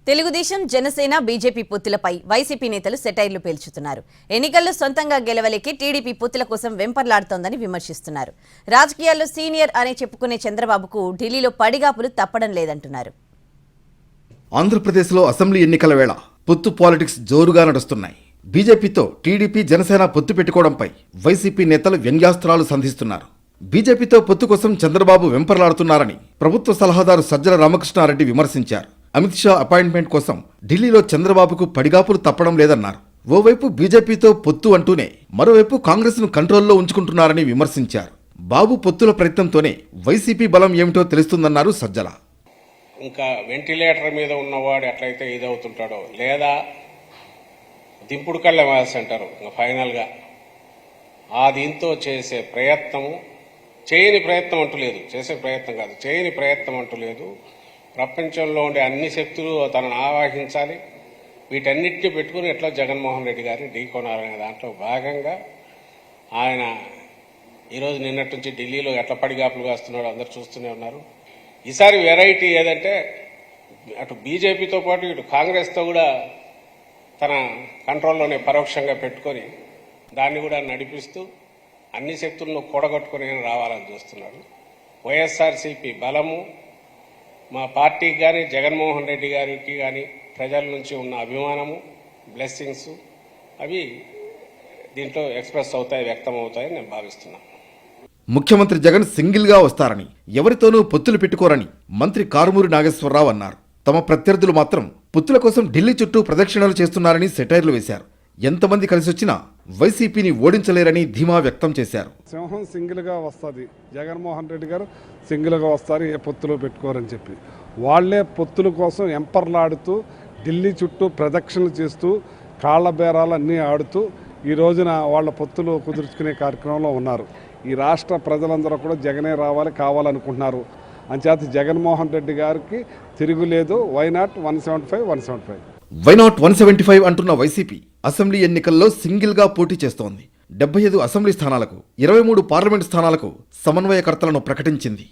Telugu Desam Janasena BJP పొత్తులపై YCP నేతలు సెటైర్లు పేల్చుతున్నారు. ఎన్నికల్లో సొంతంగా గెలవలేకే టీడీపీ పొత్తుల కోసం వెంపర్లాడుతోందని విమర్శిస్తున్నారు. రాజకీయాల్లో సీనియర్ అనే చెప్పుకునే చంద్రబాబుకు ఢిల్లీలో పడిగాపులు తప్పడం లేదంటున్నారు. ఆంధ్రప్రదేశ్లో అసెంబ్లీ ఎన్నికల వేళ పొత్తు పాలిటిక్స్ జోరుగా నడుస్తున్నాయి. బీజేపీతో టీడీపీ జనసేన పొత్తు పెట్టుకోవడంపై వైసీపీ నేతలు వ్యంగ్యాస్త్రాలు సంధిస్తున్నారు. బీజేపీతో పొత్తు కోసం చంద్రబాబు వెంపర్లాడుతున్నారని ప్రభుత్వ సలహాదారు సజ్జల రామకృష్ణారెడ్డి విమర్శించారు. అమిత్ షా అపాయింట్మెంట్ కోసం ఢిల్లీలో చంద్రబాబుకు పడిగాపులు తప్పడం లేదన్నారు. ఓవైపు బీజేపీతో పొత్తు అంటూనే మరోవైపు కాంగ్రెస్ను కంట్రోల్లో ఉంచుకుంటున్నారని విమర్శించారు. బాబు పొత్తుల ప్రయత్నంతోనే వైసీపీ బలం ఏమిటో తెలుస్తుందన్నారు సజ్జల. ఇంకా వెంటిలేటర్ మీద ఉన్నవాడు ఎట్లయితే ఇదవుతుంటాడో, లేదా దింపుడు కళ్ళ వ్యాస్ అంటారు ఇంకా ఫైనల్గా, ఆ దీంతో చేసే ప్రయత్నము, చేయని ప్రయత్నం అంటూ లేదు, చేసే ప్రయత్నం కాదు, చేయని ప్రయత్నం అంటూ లేదు. ప్రపంచంలో ఉండే అన్ని శక్తులు తనను ఆవాహించాలి, వీటన్నిటిని పెట్టుకుని ఎట్లా జగన్మోహన్ రెడ్డి గారిని ఢీకొనాలనే దాంట్లో భాగంగా ఆయన ఈరోజు నిన్నటి నుంచి ఢిల్లీలో ఎట్లా పడిగాపులు కాస్తున్నాడో అందరు చూస్తూనే ఉన్నారు. ఈసారి వెరైటీ ఏదంటే అటు బీజేపీతో పాటు ఇటు కాంగ్రెస్తో కూడా తన కంట్రోల్లోనే పరోక్షంగా పెట్టుకొని దాన్ని కూడా నడిపిస్తూ అన్ని శక్తులను కూడగొట్టుకుని రావాలని చూస్తున్నాడు. వైఎస్ఆర్సీపీ బలము, మా పార్టీకి కానీ జగన్మోహన్ రెడ్డి గారికి కానీ ప్రజల నుంచి ఉన్న అభిమానము, బ్లెస్సింగ్స్ అవి దీంట్లో ఎక్స్ప్రెస్ అవుతాయి, వ్యక్తం అవుతాయని నేను భావిస్తున్నాను. ముఖ్యమంత్రి జగన్ సింగిల్గా వస్తారని, ఎవరితోనూ పొత్తులు పెట్టుకోరని మంత్రి కారుమూరి నాగేశ్వరరావు అన్నారు. తమ ప్రత్యర్థులు మాత్రం పొత్తుల కోసం ఢిల్లీ చుట్టూ ప్రదక్షిణలు చేస్తున్నారని సెటైర్లు వేశారు. ఎంతమంది కలిసొచ్చినా వైసీపీని ఓడించలేరని ధీమా వ్యక్తం చేశారు. సింహం సింగిల్గా వస్తుంది, జగన్మోహన్ రెడ్డి గారు సింగిల్గా వస్తారు, ఏ పొత్తులు పెట్టుకోరని చెప్పి వాళ్లే పొత్తుల కోసం ఎంపర్లాడుతూ ఢిల్లీ చుట్టూ ప్రదక్షిణలు చేస్తూ కాళ్ల బేరాలన్నీ ఆడుతూ ఈ రోజున వాళ్ళ పొత్తులు కుదుర్చుకునే కార్యక్రమంలో ఉన్నారు. ఈ రాష్ట్ర ప్రజలందరూ కూడా జగనే కావాలనుకుంటున్నారు. అంచేత జగన్మోహన్ రెడ్డి గారికి తిరుగులేదు. వైనాట్ 175 వైనాట్ 175 అంటున్న వైసీపీ అసెంబ్లీ ఎన్నికల్లో సింగిల్గా పోటీ చేస్తోంది. 75 అసెంబ్లీ స్థానాలకు 23 పార్లమెంట్ స్థానాలకు సమన్వయకర్తలను ప్రకటించింది.